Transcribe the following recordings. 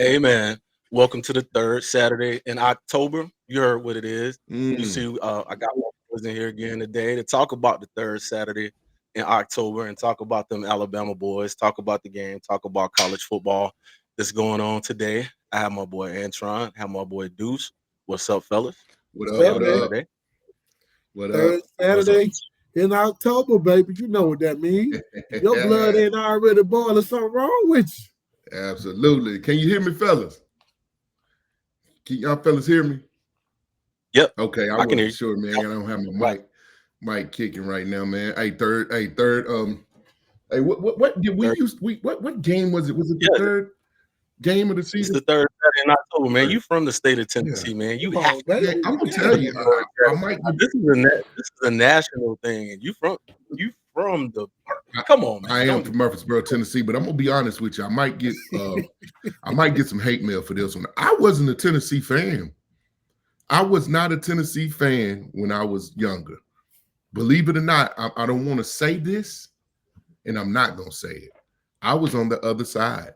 Amen. Welcome to the third Saturday in October. You heard what it is. You Mm. see, I got my boys in here again today to talk about the third Saturday in October and talk about them Alabama boys, talk about the game, talk about college football that's going on today. I have my boy Antron, have my boy Deuce. What's up, fellas? What How up? y'all What doing Saturday, up? today? What up? third What's up? Saturday in October, baby. You know what that means. Your blood ain't already boiling. Something wrong with Absolutely. Can you hear me, fellas? Can y'all fellas hear me? Yep, Okay, I I can hear wasn't you. sure, man. I don't have my Right. mic kicking right now, man. Hey, third. Hey, what did we Third, use? What game was it? Was it the yeah, third game of the it's season? the third Saturday in October, man. Third. You from the state of Yeah. Tennessee, man. you. You Come have on, to Man, baby. I'm You gonna got tell to you, know. I might Now, give. this is a national thing, and you from the come on, man. I am Don't do from Murfreesboro, Tennessee, but I'm gonna be honest with you. I might get some hate mail for this one. I wasn't a Tennessee fan. I was not a Tennessee fan when I was younger. Believe it or not, I don't want to say this, and I'm not gonna say it. I was on the other side.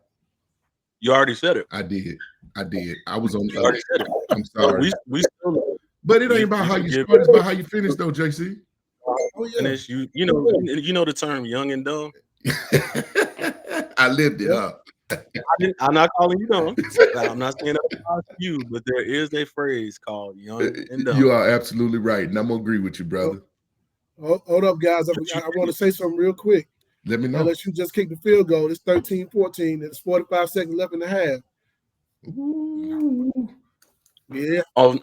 you already said it. I did. I did. I was on You the other. already said it. I'm But sorry, we still but it ain't we about we how you forgive start. It's about how you finish, though, JC. Oh yeah, finish. You know the term young and dumb. I lived it yeah. up. I'm not calling you dumb. I'm not saying that about you, but there is a phrase called young and dumb. You are absolutely right, and I'm gonna agree with you, Oh, brother. hold up, guys. But you I want to say something real quick. Let me know. LSU just kicked the field goal. It's 13-14. There's 45 seconds left in the half. Ooh. Yeah, on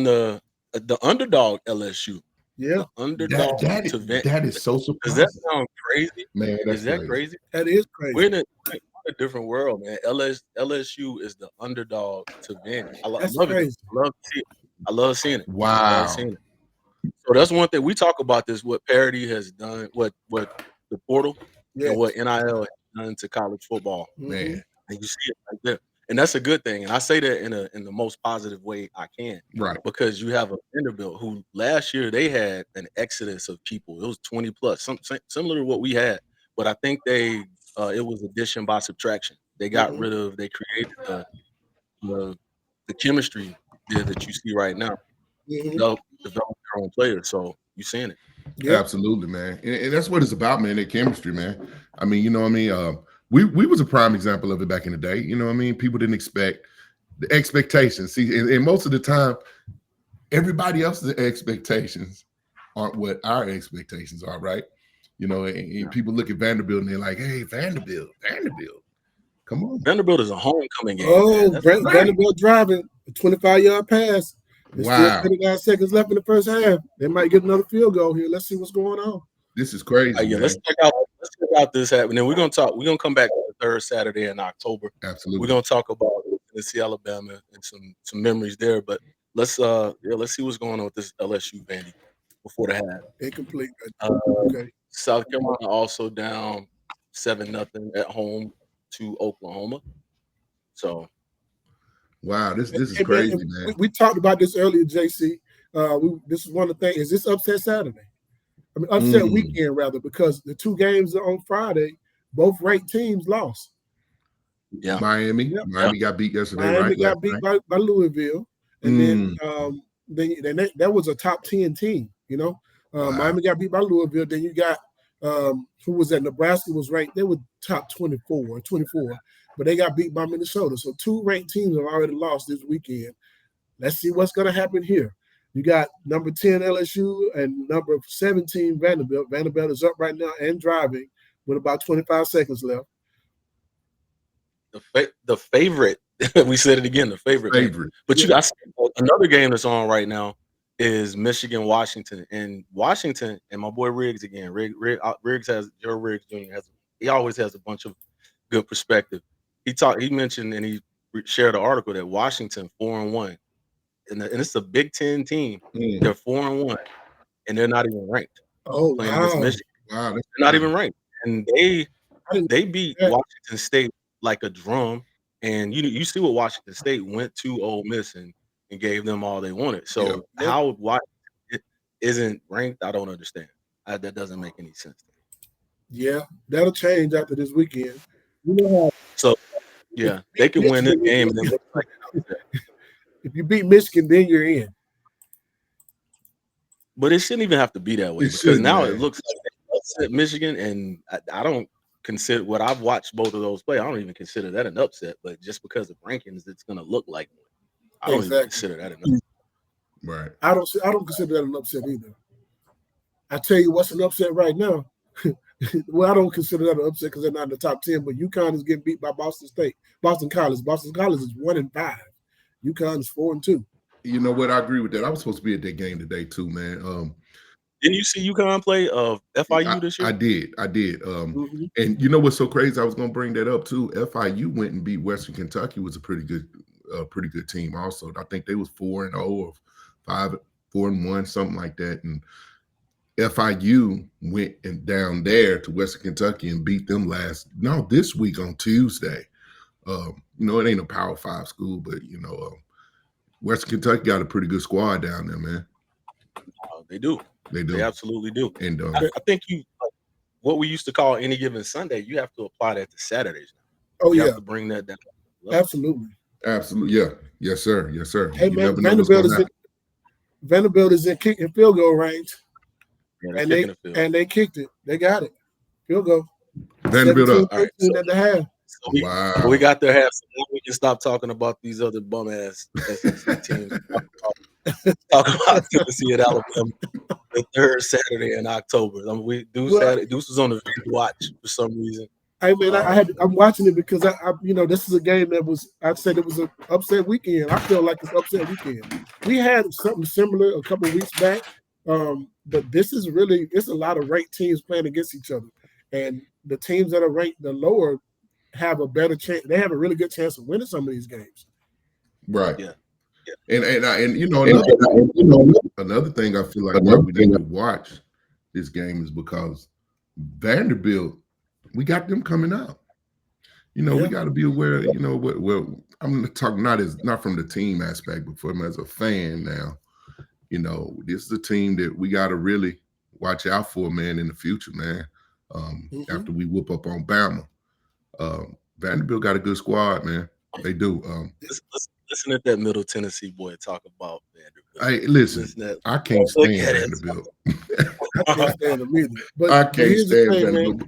the underdog LSU, yeah. the underdog to Van. That is so Does that surprising, sound crazy? man. Is That's that crazy. crazy? That is We're crazy. in a different world, man. LSU is the underdog to Vandy. I That's love it. crazy. I love to see it. I love seeing it. I love Wow, seeing it. So that's one thing we talk about. This what parity has done, what the portal and Yes. what NIL has done to college football, Mm-hmm. man. and you see it right there. And that's a good thing. And I say that in the most positive way I can, Right. because you have a Vanderbilt who last year they had an exodus of people. It was 20 plus, similar to what we had, but I think it was addition by subtraction. Mm-hmm. They created the the chemistry there that you see right now. Mm-hmm. Develop their own players. So you seeing it. Yep. Absolutely, man. And that's what it's about, man. That chemistry, man. I mean, you know what I mean? We was a prime example of it back in the day. You know what I mean? People didn't expect the expectations. See, and most of the time, everybody else's expectations aren't what our expectations are, right? You know, and people look at Vanderbilt and they're like, hey, Vanderbilt. Come on. Vanderbilt is a homecoming game, man. Oh, That's what Right. Vanderbilt driving a 25-yard pass. There's still Wow. 39 seconds left in the first half. They might get another field goal here. Let's see what's going on. This is crazy, yeah. man. Let's check out this happening. We're gonna talk. We're gonna come back to the third Saturday in October. We're Absolutely. gonna talk about Tennessee, Alabama, and some memories there. But let's see what's going on with this LSU Vandy before the half. Incomplete. Uh, Okay. South Carolina also down 7-0 at home to Oklahoma. So Wow, this is Hey, man, crazy, we, man. we talked about this earlier, JC. This is one of the things. Is this upset Saturday? I mean, upset Mm. weekend, rather, because the two games on Friday, both ranked teams lost. yeah, Miami. Yep. yeah. Miami got beat yesterday, right? Miami Last got beat night. by Louisville. And Mm. then that was a top 10 team, you know. Wow. Miami got beat by Louisville. Then you got who was that? Nebraska was ranked. They were top 24, but they got beat by Minnesota. So two ranked teams have already lost this weekend. Let's see what's going to happen here. You got number 10 LSU and number 17 Vanderbilt. Vanderbilt is up right now and driving with about 25 seconds left. The favorite. We said it again. The favorite game. Favorite. But Yeah. you got another game that's on right now is Michigan Washington, and Washington and my boy Riggs again. Riggs has Joe Riggs Jr. He always has a bunch of good perspective. He mentioned and he shared an article that Washington 4-1, and it's a Big Ten team. Mm. They're 4-1, and they're not even ranked Oh, playing against wow. Michigan. Wow, that's They're not crazy. even ranked, and they I didn't they beat know that. Washington State like a drum. And you see what Washington State went to Ole Miss and gave them all they wanted. Yeah. So Yep. how Washington isn't ranked, I don't understand. That doesn't make any sense to me. Yeah, that'll change after this weekend. So Yeah, they could win this game and then look like if you beat Michigan, then you're in. but it shouldn't even have to be that way It because shouldn't, now man. it looks like they upset Michigan, and I don't consider what I've watched both of those play. I don't even consider that an upset, but just because of rankings, it's going to look like one. I don't even consider that an upset. Right. I don't consider that an upset either. I tell you what's an upset right now. Well, I don't consider that an upset because they're not in the top 10, but UConn is getting beat by Boston State. Boston College. Boston College is 1-5. UConn is 4-2. You know what? I agree with that. I was supposed to be at that game today too, man. Didn't you see UConn play FIU this year? I did. Mhm. And you know what's so crazy? I was going to bring that up too. FIU went and beat Western Kentucky. Was a pretty good team. Also, I think they was 4-0 or 4-1, something like that. And FIU went and down there to Western Kentucky and beat them this week on Tuesday. You know, it ain't a Power 5 school, but you know, Western Kentucky got a pretty good squad down there, man. They do. They absolutely do. And I think what we used to call any given Sunday, you have to apply that to Saturdays now. Oh, You yeah. have to bring that down. Absolutely. Yeah. Yes, sir. Hey, You man, never know what's gonna happen. Vanderbilt is in kicking field goal range. Yeah, And they kicked it. They got it. Field goal. Vanderbilt up. 17, 13 at the half. So we got their half. So now we can stop talking about these other bum ass SEC teams. Talk about Tennessee and Alabama the third Saturday in October. I mean, Deuce was on the watch for some reason. I mean, I'm watching it because I this is a game that I'd say it was an upset weekend. I feel like it's upset weekend. We had something similar a couple of weeks back, but this is really it's a lot of ranked teams playing against each other, and the teams that are ranked the lower have a better chance. They have a really good chance of winning some of these games. Right. Yeah. And you know another thing I feel like we need to watch this game is because Vanderbilt, we got them coming out. You know, we got to be aware. You know, well, I'm talking not from the team aspect, but from as a fan now. You know, this is a team that we got to really watch out for, man, in the future, man. After we whoop up on Bama, Vanderbilt got a good squad, man. They do. Listen at that Middle Tennessee boy talk about Vanderbilt. Hey, listen, I can't stand Vanderbilt. I can't stand them either. But I can't stand Vanderbilt.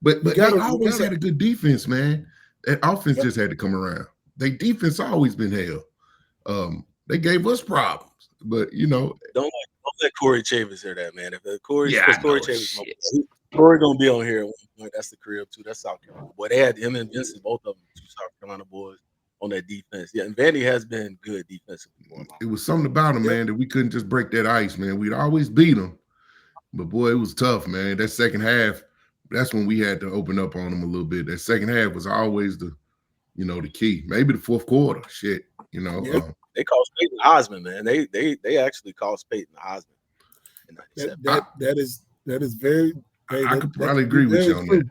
But they always had a good defense, man. That offense just had to come around. Their defense always been hell. They gave us problems, but you know, don't let Corey Chavis hear that, man. If Corey Chavis, Corey gonna be on here at one point. That's the crib too. That's South Carolina. Boy, they had him and Vincent, both of them, two South Carolina boys on that defense. Yeah, and Vandy has been good defensively for him. It was something about him, man, that we couldn't just break that ice, man. We'd always beat them, but boy, it was tough, man. That second half, that's when we had to open up on them a little bit. That second half was always the key. Maybe the fourth quarter, shit. You know, they cost Peyton Heisman, man. They actually cost Peyton Heisman in '97. That is very. I could probably agree with you on that.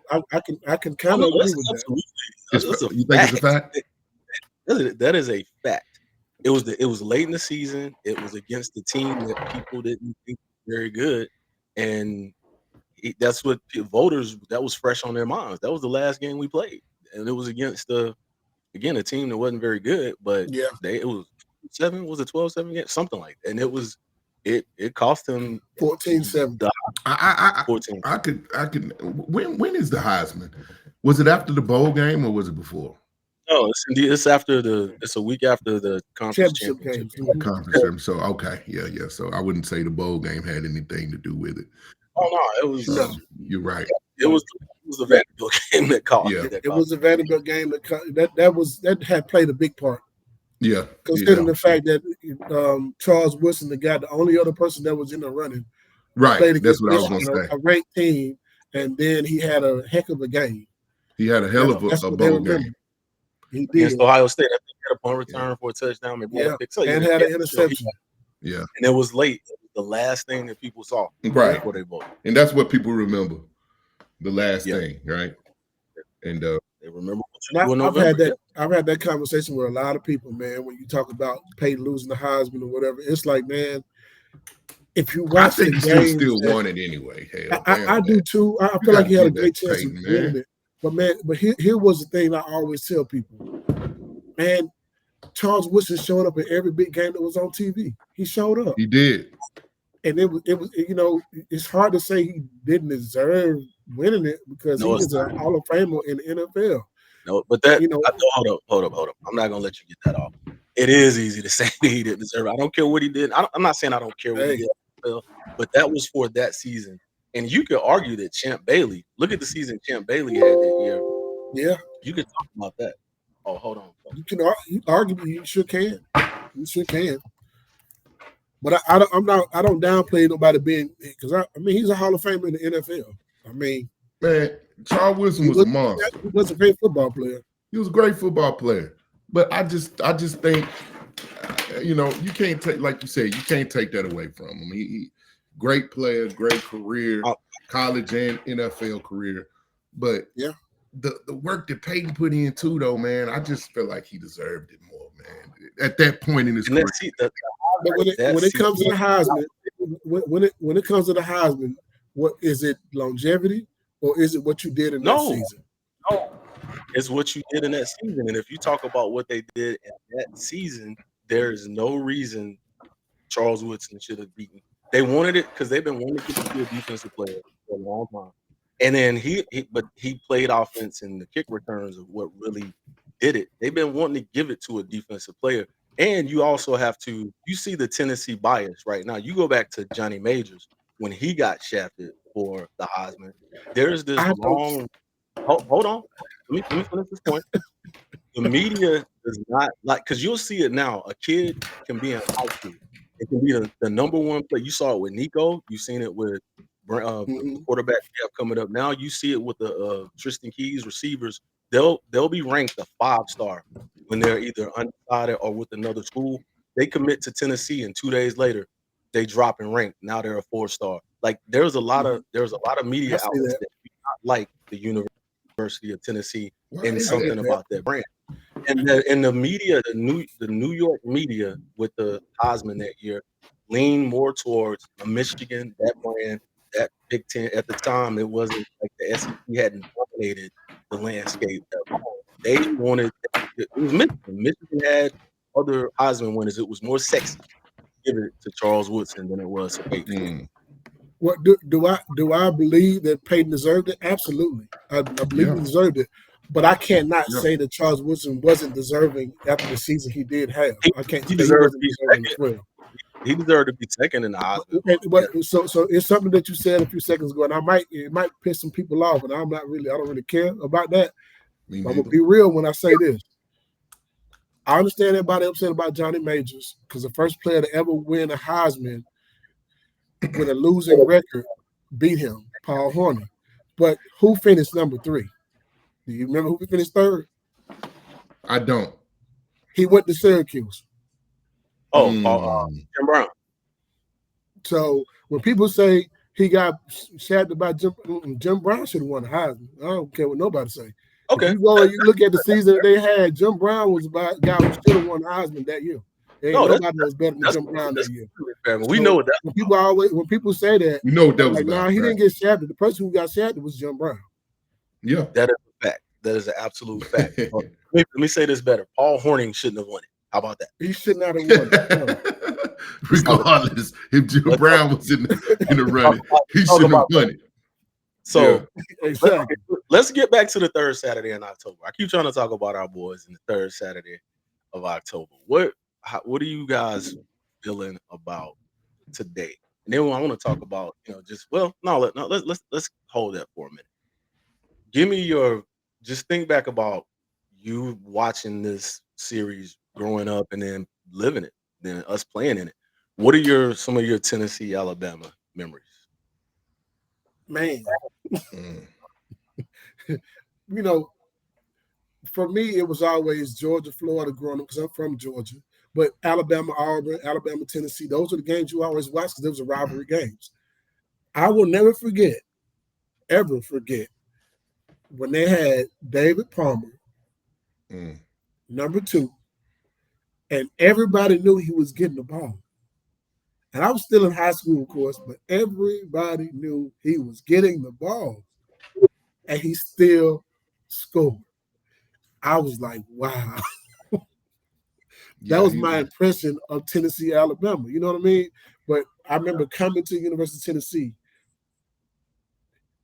I can kind of agree with that. You think it's a fact? That is a fact. It was late in the season. It was against the team that people didn't think was very good, and that's what voters. That was fresh on their minds. That was the last game we played, and it was against a team that wasn't very good. But it was 7. Was it 12-7 game? Something like that. And it was. It cost him 14-7. I could. When is the Heisman? Was it after the bowl game or was it before? No, it's after it's a week after the conference championship game. Conference. So okay, yeah. So I wouldn't say the bowl game had anything to do with it. Oh no, it was. You're right. It was the Vanderbilt game that cost. Yeah, it was the Vanderbilt game that had played a big part. Yeah, considering the fact that Charles Woodson, the only other person that was in the running, right? That's what I was going to say. A ranked team, and then he had a heck of a game. He had a hell of a bowl game. He did against Ohio State. I think he had a punt return for a touchdown, and had an interception. Yeah, and it was late. It was the last thing that people saw before they voted, and that's what people remember. The last thing, right? And they remember I've had that conversation with a lot of people, man. When you talk about Peyton losing the Heisman or whatever, it's like, man, if you watch the game, still won it anyway. Hell, I do too. I feel like he had a great chance of winning it. But man, here was the thing I always tell people, man. Charles Woodson showed up in every big game that was on TV. He showed up, He did. and it was it's hard to say he didn't deserve winning it because he No, it's is a not. Hall of Famer in the NFL. No, but that You know, hold up. I'm not gonna let you get that off. It is easy to say that he didn't deserve it. I don't care what he did. I'm not saying I don't care what he hey, did, but that was for that season. And you could argue that Champ Bailey, look at the season Champ Bailey had that year. yeah, You could talk about that. Oh, hold on. you can argue, you sure can, But I don't downplay nobody being because I mean he's a Hall of Famer in the NFL. I mean, Man, Charles Wilson was a monster. he was a great football player. He was a great football player. But I just think, you can't take, like you said, you can't take that away from him. Great player, great career, college and NFL career. But yeah, the work that Peyton put in too, though, man, I just feel like he deserved it more, man. At that point in his career. But when it comes to the Heisman, when it comes to the Heisman, what is it, longevity or is it what you did in that season? No, it's what you did in that season. And if you talk about what they did in that season, there is no reason Charles Woodson should have beaten. They wanted it because they've been wanting to get to be a defensive player for a long time. And then he played offense and the kick returns of what really did it. They've been wanting to give it to a defensive player. And you also have to, you see the Tennessee bias right now. You go back to Johnny Majors when he got shafted for the Heisman. There's this long. Hold on. Let me finish this point. The media does not like, because you'll see it now. A kid can be in high school. It can be the number one play. You saw it with Nico. You've seen it with the quarterback you have coming up now. You see it with the Tristan Keys receivers. They'll be ranked a 5-star when they're either undecided or with another school. They commit to Tennessee, and 2 days later, they drop in rank. Now they're a 4-star. Like there's a lot of media outlets that do not like the University of Tennessee and something about that brand. And the media, the New York media with the Heisman that year leaned more towards Michigan, that brand, that Big Ten. At the time, it wasn't like the SEC hadn't dominated the landscape at all. They wanted it was Michigan. Michigan had other Heisman winners. It was more sexy to give it to Charles Woodson than it was to Peyton. What do I believe that Peyton deserved it? Absolutely, I believe he deserved it. But I cannot say that Charles Woodson wasn't deserving after the season he did have. I can't say he wasn't deserving as well. He deserved to be second in the Heisman. But so it's something that you said a few seconds ago, and it might piss some people off, and I don't really care about that. I'm gonna be real when I say this. I understand everybody upset about Johnny Majors because the first player to ever win a Heisman with a losing record beat him, Paul Hornung. But who finished number 3? Do you remember who finished 3rd? I don't. He went to Syracuse. Jim Brown. So when people say he got shafted by Jim Brown should have won the Heisman. I don't care what nobody say. Okay. If you go and you look at the season that they had, Jim Brown was about guy who should have won the Heisman that year. Nobody was better than Jim Brown that year. We know what that. When people say that, you know what that was like, about. Nah, he didn't get shafted. The person who got shafted was Jim Brown. Yeah, that is a fact. That is an absolute fact. Let me say this better. Paul Hornung shouldn't have won it. How about that? He should not have won it. Regardless, if Jim Brown was in the running, he shouldn't have won it. So exactly. Let's get back to the third Saturday in October. I keep trying to talk about our boys in the third Saturday of October. What are you guys feeling about today? And then I want to talk about, let's hold that for a minute. Give me just think back about you watching this series growing up and then living it, then us playing in it. What are some of your Tennessee, Alabama memories? Man, for me, it was always Georgia, Florida growing up because I'm from Georgia. But Alabama, Auburn, Alabama, Tennessee, those are the games you always watch because those are rivalry games. I will never ever forget, when they had David Palmer, number 2, and everybody knew he was getting the ball. And I was still in high school, of course, but everybody knew he was getting the ball. And he still scored. I was like, wow. That Yeah, was my impression of Tennessee, Alabama. You know what I mean? But I remember coming to University of Tennessee.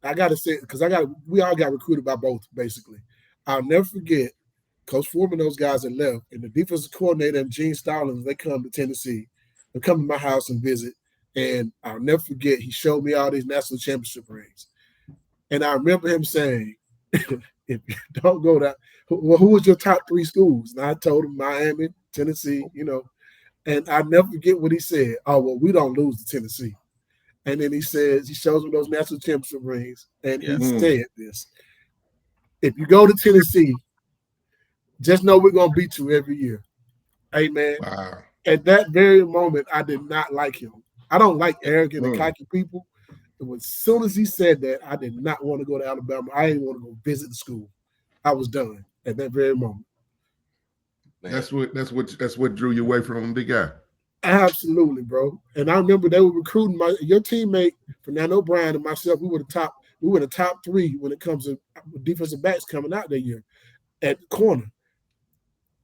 I got to say, because we all got recruited by both, basically. I'll never forget Coach Foreman, those guys that left, and the defensive coordinator and Gene Stallings, they come to Tennessee. They come to my house and visit. And I'll never forget, he showed me all these national championship rings. And I remember him saying, if you don't go that, well, who was your top three schools? And I told him Miami, Tennessee, and I never forget what he said. Oh, well, we don't lose to Tennessee. And then he says, he shows me those national championship rings. And he said this: if you go to Tennessee, just know we're going to beat you every year. Hey, man. wow. At that very moment, I did not like him. I don't like arrogant and cocky people. And as soon as he said that, I did not want to go to Alabama. I didn't want to go visit the school. I was done at that very moment. Man. That's what drew you away from him, big guy. Absolutely, bro. And I remember they were recruiting your teammate Fernando Bryan and myself. We were the top three when it comes to defensive backs coming out that year at the corner.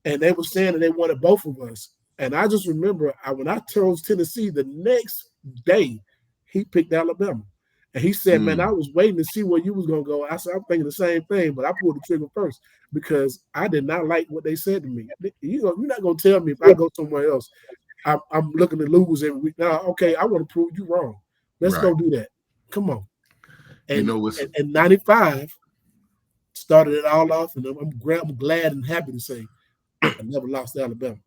And they were saying that they wanted both of us. And I just remember when I chose Tennessee, the next day he picked Alabama. And he said, man, I was waiting to see where you was going to go. I said, I'm thinking the same thing, but I pulled the trigger first because I did not like what they said to me. You're not going to tell me if I go somewhere else, I'm looking to lose every week. Now, okay, I want to prove you wrong. Let's go do that. Come on. And, and 95 started it all off, and I'm glad and happy to say I never lost to Alabama.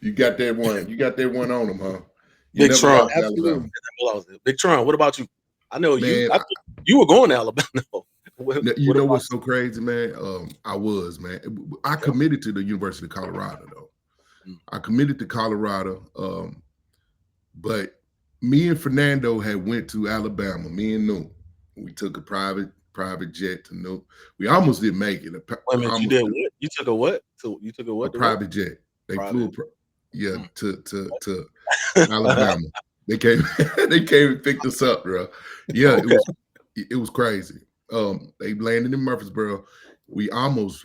You got that one. You got that one on them, huh? Big Tron. Absolutely. Big Tron, what about you? I know you were going to Alabama. You know what's so crazy, man? I was, man. I committed to the University of Colorado, though. I committed to Colorado, but me and Fernando had went to Alabama. Me and Nuke. We took a private jet to Nuke. We almost didn't make it. You did what? You took a what? You took a what? A private jet. They flew to Alabama. They came and picked us up, bro. Yeah, it was crazy. They landed in Murfreesboro. We almost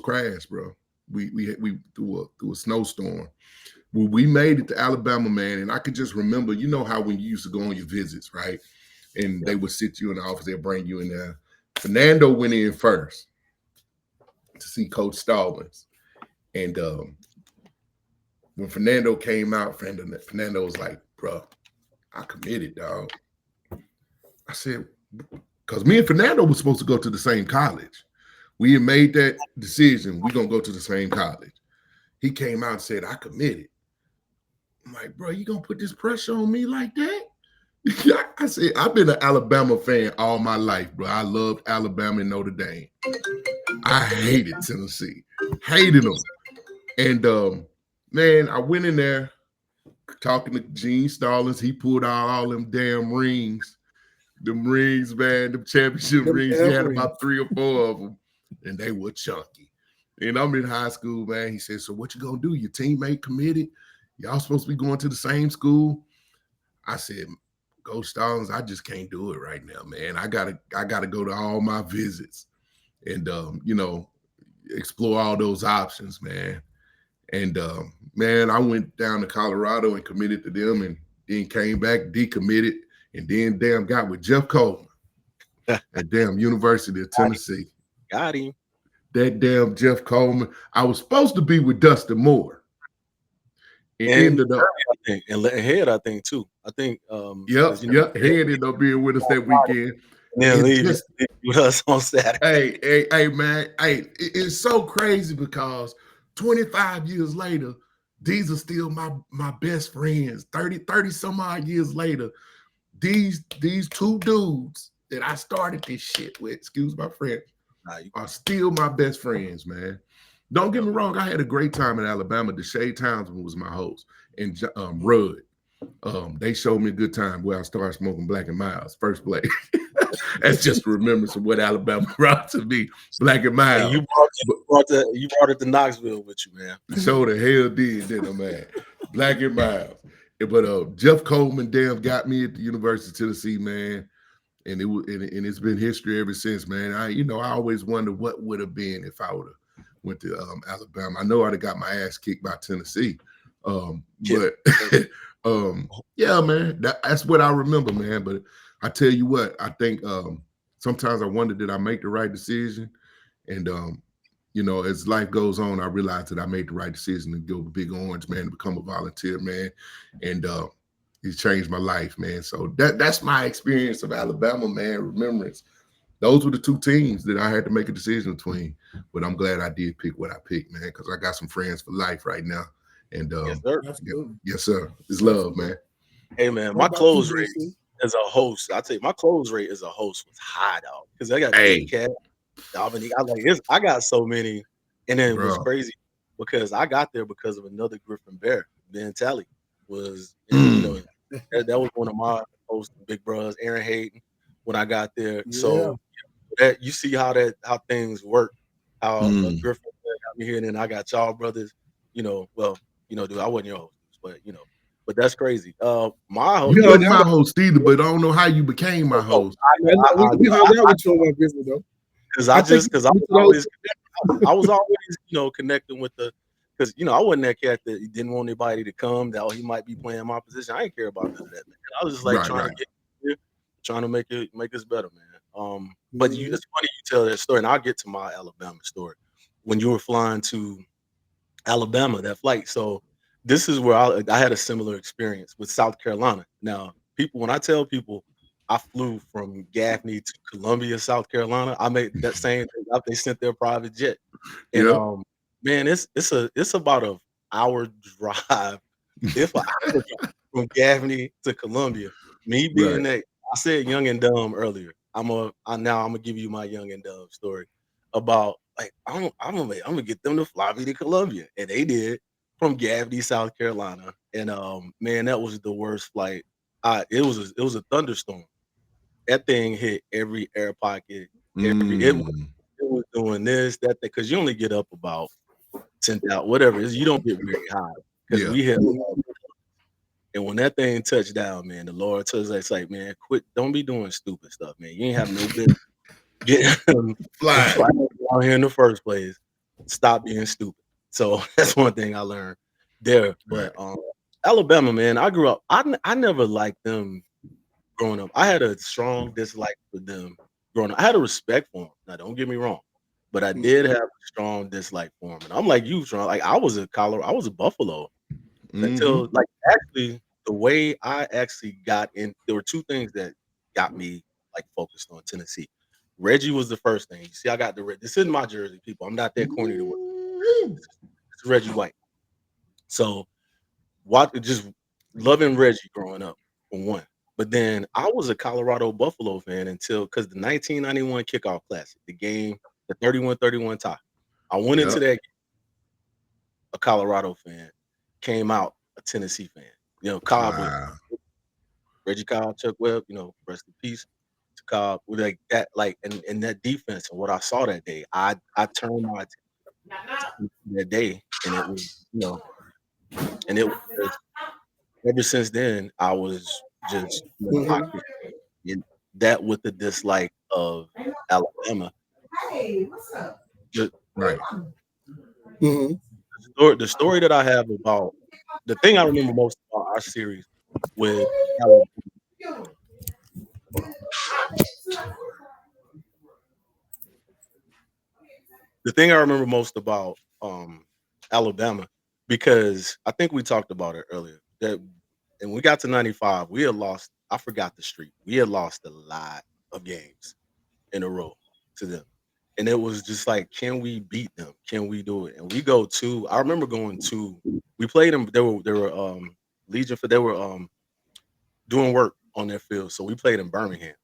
crashed, bro. We through a snowstorm. We made it to Alabama, man, and I could just remember, you know how when you used to go on your visits, right? And they would sit you in the office, they'd bring you in there. Fernando went in first to see Coach Stallings. And when Fernando came out, Fernando was like, bro, I committed, dog. I said, because me and Fernando were supposed to go to the same college. We had made that decision. We're going to go to the same college. He came out and said, I committed. I'm like, bro, you going to put this pressure on me like that? I said, I've been an Alabama fan all my life, bro. I loved Alabama and Notre Dame. I hated Tennessee. Hated them. And, man, I went in there talking to Gene Stallings. He pulled out all them damn rings. Them rings, man, them championship rings. He had about 3 or 4 of them, and they were chunky. And I'm in high school, man. He said, so what you going to do? Your teammate committed? Y'all supposed to be going to the same school? I said, Coach Stallings, I just can't do it right now, man. I gotta go to all my visits and explore all those options, man. And man, I went down to Colorado and committed to them, and then came back, decommitted, and then got with Jeff Coleman at University of Tennessee. Got him. That damn Jeff Coleman. I was supposed to be with Dustin Moore. It ended up, and Head, I think too. I think Head ended up being with us that weekend. And then leave with us on Saturday. Hey, man. Hey, it's so crazy because 25 years later, these are still my best friends. 30 some odd years later, these 2 dudes that I started this shit with, excuse my French, are still my best friends, man. Don't get me wrong, I had a great time in Alabama. Deshae Townsend was my host, and Rudd. They showed me a good time where I started smoking Black and Miles, first place. That's just a remembrance of what Alabama brought to me, Black and Miles. You brought it to Knoxville with you, man. So the hell didn't I, man? Black and Miles. But Jeff Coleman got me at the University of Tennessee, man. and and it's been history ever since, man. I always wonder what would have been if I would have went to Alabama. I know I'd have got my ass kicked by Tennessee, Yeah. but yeah, man, that's what I remember, man. But I tell you what, I think sometimes I wonder, did I make the right decision? And as life goes on, I realized that I made the right decision to go to Big Orange, man, to become a volunteer, man, and it changed my life, man. So that's my experience of Alabama, man. Remembrance. Those were the two teams that I had to make a decision between, but I'm glad I did pick what I picked, man, because I got some friends for life right now. And Yes, sir. yes, sir. It's love, man. Hey, man, What my about you, close rate DC? as a host, I tell you, my close rate as a host was high, dog, because I got Big Hey, Cat, Dominique. I got so many, and then it was bro. crazy because I got there because of another Griffin Bear. Ben Talley was, and Mm, that was one of my hosts, big bros, Aaron Hayden, when I got there. Yeah. So that you see how things work, how mm. Griffin got me here, and then I got y'all brothers. Well, dude, I wasn't your host, but but that's crazy. You You hung wasn't my out. host either, but I don't know how you became my know, host. We hung out with you on my visit though. I think because I you was know, always I was always connecting with the because I wasn't that cat that didn't want anybody to come that he might be playing my position. I didn't care about none of that, man. I was just like Right, trying to right. get here, trying to make us better, man. But Mhm. it's funny you tell that story, and I'll get to my Alabama story when you were flying to Alabama that flight. So this is where I had a similar experience with South Carolina. Now, people, when I tell people I flew from Gaffney to Columbia, South Carolina, I made that same thing. They sent their private jet, and Yep. man, it's about a hour drive, if an hour drive from Gaffney to Columbia. Me being Right. that I said young and dumb earlier, I'm gonna give you my young and dumb story about like I'm gonna get them to fly me to Columbia, and they did from Gaffney, South Carolina, and man, that was the worst flight. It was a thunderstorm. That thing hit every air pocket. Mm. It was doing this, that, because you only get up about 10,000, whatever it is. You don't get very high because Yeah. we had. And when that thing touched down, man, the Lord tells us like, man, quit, don't be doing stupid stuff, man. You ain't have no business getting and Fly. flying down here in the first place. Stop being stupid. So that's one thing I learned there. Right. But Alabama, man, I grew up. I never liked them growing up. I had a strong dislike for them growing up. I had a respect for them. Now, don't get me wrong, but I did have a strong dislike for them. And I'm like you, Sean. Like I was a Buffalo Mm-hmm. until like actually the way I actually got in. There were two things that got me like focused on Tennessee. Reggie was the first thing. You see, I got the red. This isn't my jersey, people. I'm not that corny to wear. It's Reggie White. So what just loving Reggie growing up for one. But then I was a Colorado Buffalo fan until because the 1991 kickoff classic, the game, the 31-31 tie. I went into Yep. that a Colorado fan, came out a Tennessee fan. Cobb was Wow. Reggie Cobb, Chuck Webb, rest in peace to Cobb. With like that, like and that defense and what I saw that day, I turned my attention to that day, and it was, and it was ever since then, I was just locked Mhm. in that with the dislike of Alabama. The Right. Mhm. the story that I have about the thing I remember most about our series with Alabama. Hold on. The thing I remember most about Alabama, because I think we talked about it earlier, that and we got to 95, we had lost, I forgot the streak. We had lost a lot of games in a row to them. And it was just like, can we beat them? Can we do it? And we go to, I remember going to, we played them, they were Legion for they were doing work on their field. So we played in Birmingham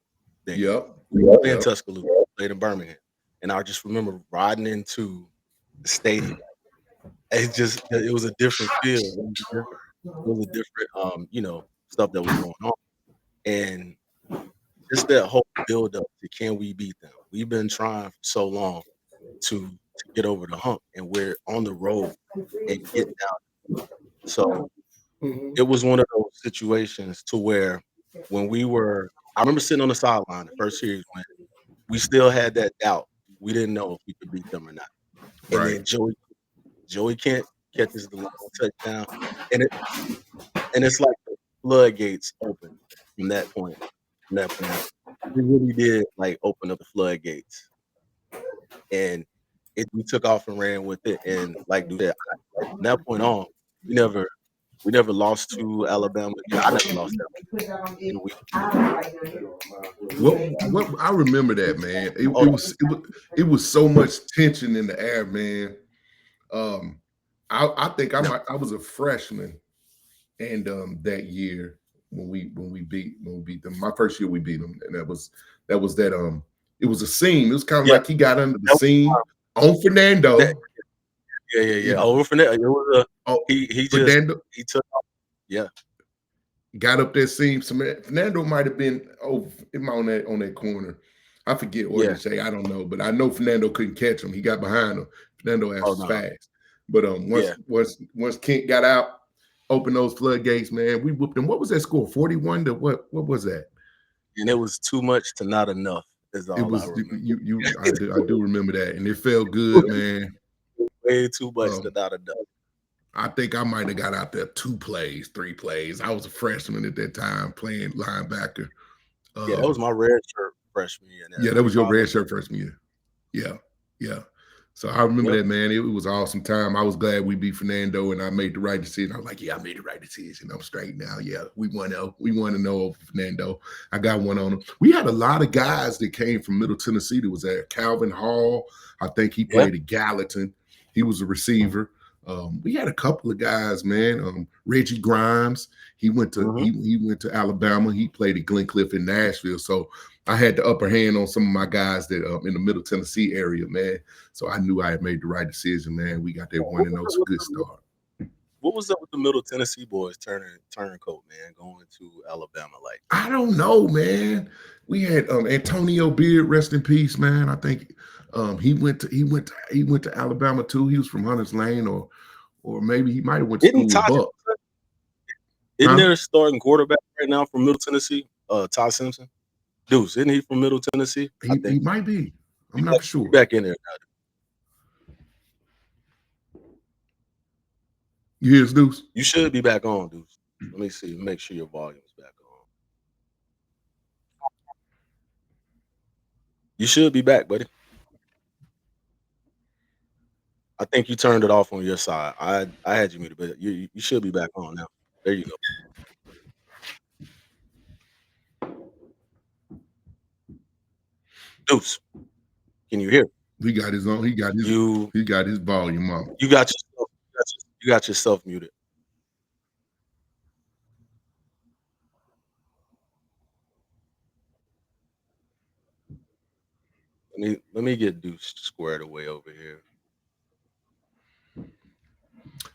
that year. Yep. We didn't play in Yep. Tuscaloosa, we played in Birmingham. And I just remember riding into the stadium. It was a different feel. It was a different stuff that was going on. And just that whole build up to can we beat them? We've been trying for so long to get over the hump, and we're on the road and getting down. So Mhm. it was one of those situations to where when we were I remember sitting on the sideline the first series when we still had that doubt. We didn't know if we could beat them or not. And Right. then Joey Kent catches the long touchdown, and it's like the floodgates open from that point. From that point out, we really did like open up the floodgates, and we took off and ran with it. And like Dude said, like, from that point on, we never lost to Alabama. Yeah, I never lost that in a week. What I remember that, man. It was so much tension in the air, man. I think I was a freshman, and that year when we beat them, my first year we beat them, and that was that it was a seam. It was kind of like he got under the seam on Fernando. Yeah. Over Fernando, it was he Fernando, he took off. Yeah, got up that seam. So Fernando might have been on that corner. I forget what to say. I don't know, but I know Fernando couldn't catch him. He got behind him. Fernando was fast. But once Kent got out, opened those floodgates, man, we whooped them. What was that score? 41 to what was that? And it was too much to not enough. Is all it was. I remember. I do remember that, and it felt good, man. Way too much to not enough. I think I might have got out there 2 plays, 3 plays. I was a freshman at that time playing linebacker. Yeah, that was my red shirt freshman year. Yeah, that was your red shirt freshman year. Yeah. So I remember that, man. It was an awesome time. I was glad we beat Fernando, and I made the right decision. I was like, yeah, I made the right decision. I'm straight now. Yeah, we won to know over Fernando. I got one on him. We had a lot of guys that came from Middle Tennessee that was there. Calvin Hall, I think he played at Gallatin. He was a receiver. We had a couple of guys, man. Reggie Grimes, he went to he went to Alabama. He played at Glencliff in Nashville. So I had the upper hand on some of my guys that in the Middle Tennessee area, man. So I knew I had made the right decision, man. We got that 1-0 good start. What was up with the Middle Tennessee boys turning coat, man, going to Alabama? Like, I don't know, man. We had Antonio Beard, rest in peace, man. I think he went to Alabama too. He was from Hunters Lane, or maybe he might have went to school with Buck. Isn't there a starting quarterback right now from Middle Tennessee? Todd Simpson. Deuce, isn't he from Middle Tennessee? He might be. I'm not sure. Back in there now. You hear us, Deuce? You should be back on, Deuce. Let me see. Make sure your volume's back on. You should be back, buddy. I think you turned it off on your side. I had you muted, but you should be back on now. There you go. Deuce, can you hear? He got his own. He got his volume up. You got yourself muted. Let me get Deuce squared away over here.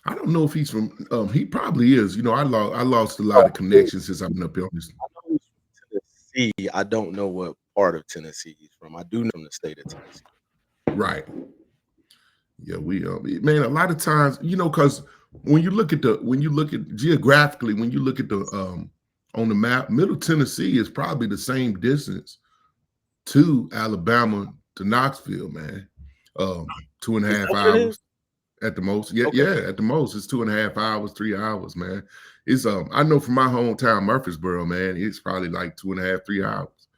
I don't know if he's from. He probably is. You know, I lost a lot of connections since I've been up here on this. I know he's from Tennessee. I don't know what part of Tennessee he's from. I do know from the state of Tennessee. Right. Yeah, we man. A lot of times, you know, because when you look at geographically, when you look at the on the map, Middle Tennessee is probably the same distance to Alabama to Knoxville, man. 2.5 hours. At the most, at the most, it's 2.5 hours, 3 hours, man. It's I know from my hometown, Murfreesboro, man, it's probably like 2.5, 3 hours.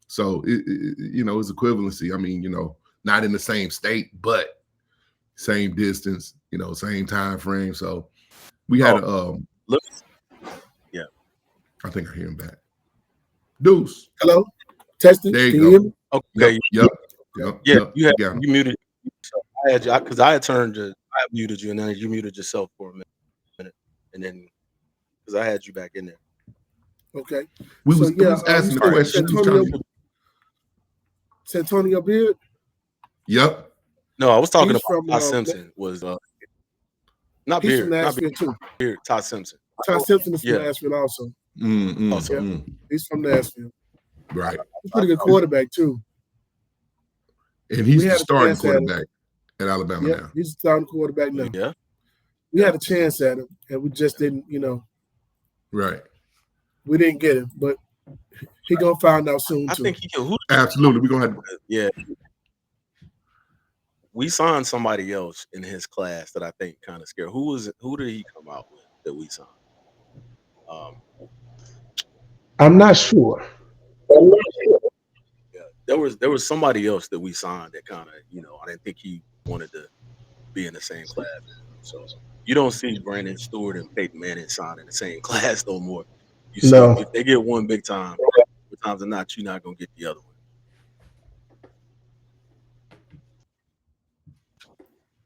So you know, it's equivalency. I mean, you know, not in the same state, but same distance, you know, same time frame. So we had yeah. I think I hear him back. Deuce. Hello. Testing. There you go. Okay. Yep. You muted. I had you because I muted you, and then you muted yourself for a minute, and then because I had you back in there. Okay. We was asking the question. Santonio Beard. Yep. No, I was talking about Todd Simpson. Was not Beard. From Nashville too. Beard. Todd Simpson. Todd Simpson is from Nashville also. He's from Nashville. Right. He's a pretty good quarterback too. And he's the starting quarterback at Alabama now. He's the starting quarterback now. Yeah. We had a chance at him, and we just didn't, you know. Right. We didn't get him, but He gonna find out soon I too. think he can. Who? Absolutely, we're gonna have to. Yeah, we signed somebody else in his class that I think kind of scared. Who was? Who did he come out with that we signed? Um, I'm not sure. yeah, there was somebody else that we signed that kind of I didn't think he wanted to be in the same class. So you don't see Brandon Stewart and Peyton Manning signed in the same class no more. You see No. if they get one big time, times or not, you're not gonna get the other one.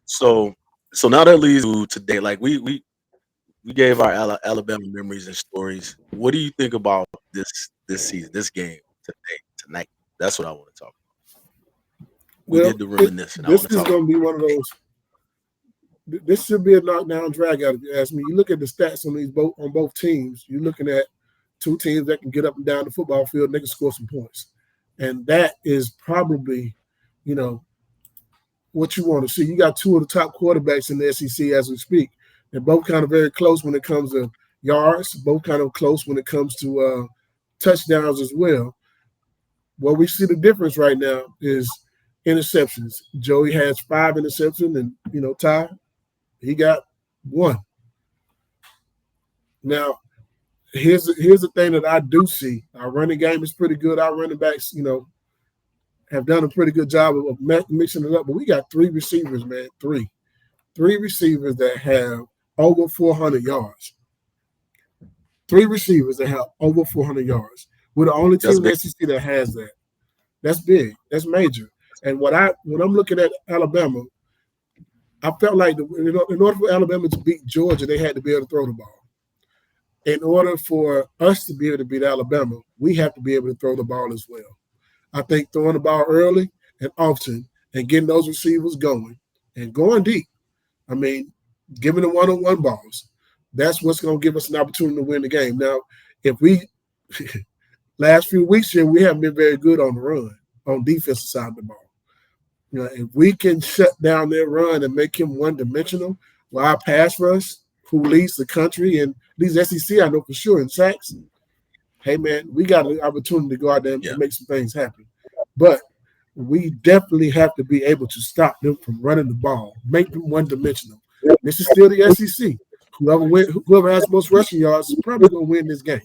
So now that leads to today. Like we gave our Alabama memories and stories. What do you think about this season, this game tonight? That's what I want to talk about. We Well, did the reminiscing. I this want to is talk. going to be one of those. This should be a knockdown drag out. If you ask me, you look at the stats on both teams. You're looking at two teams that can get up and down the football field and they can score some points, and that is probably, what you want to see. You got two of the top quarterbacks in the SEC as we speak. They're both kind of very close when it comes to yards. Both kind of close when it comes to touchdowns as well. Where we see the difference right now is interceptions. Joey has 5 interceptions, and Ty, he got 1. Now, here's the thing that I do see. Our running game is pretty good. Our running backs, have done a pretty good job of mixing it up. But we got 3 receivers, man. Three receivers that have over 400 yards. 3 receivers that have over 400 yards. We're the only team in the SEC that has that. That's big. That's major. And when I'm looking at Alabama, I felt like in order for Alabama to beat Georgia, they had to be able to throw the ball. In order for us to be able to beat Alabama, we have to be able to throw the ball as well. I think throwing the ball early and often and getting those receivers going and going deep. I mean, giving the one-on-one balls. That's what's going to give us an opportunity to win the game. Now, if we last few weeks here, we haven't been very good on the run, on defensive side of the ball. If we can shut down their run and make him one-dimensional, while our pass rush, who leads the country and leads SEC, I know for sure, in sacks, hey, man, we got an opportunity to go out there and make some things happen. But we definitely have to be able to stop them from running the ball, make them one-dimensional. This is still the SEC. Whoever has the most rushing yards is probably going to win this game,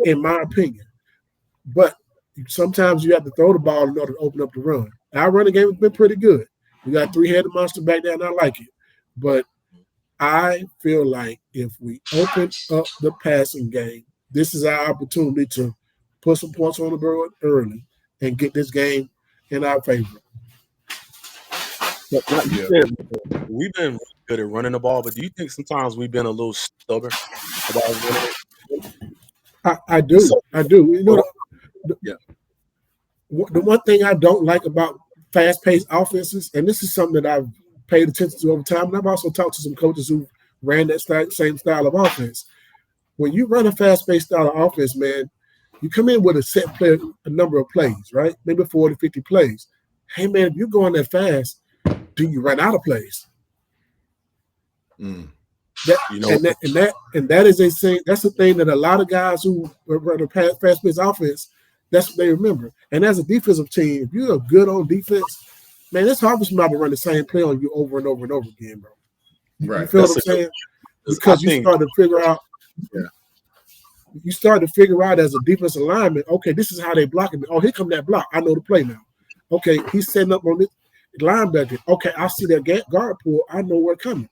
in my opinion. But sometimes you have to throw the ball in order to open up the run. Our running game has been pretty good. We got 3-headed monster back there, and I like it. But I feel like if we open up the passing game, this is our opportunity to put some points on the board early and get this game in our favor. But we've been really good at running the ball, but do you think sometimes we've been a little stubborn about running it? I do. The one thing I don't like about fast-paced offenses, and this is something that I've paid attention to over time, and I've also talked to some coaches who ran that same style of offense. When you run a fast-paced style of offense, man, you come in with a number of plays, right? Maybe 40, 50 plays. Hey, man, if you're going that fast, do you run out of plays? That is a thing. That's a thing that a lot of guys who run a fast-paced offense, that's what they remember. And as a defensive team, if you're good on defense, man, it's hard for somebody to run the same play on you over and over and over again, bro. Right. You feel what I'm saying? Because you start to figure out. Yeah. You start to figure out as a defensive lineman, okay, this is how they blocking me. Oh, here come that block. I know the play now. Okay, he's setting up on this linebacker. Okay, I see that guard pull. I know where it's coming.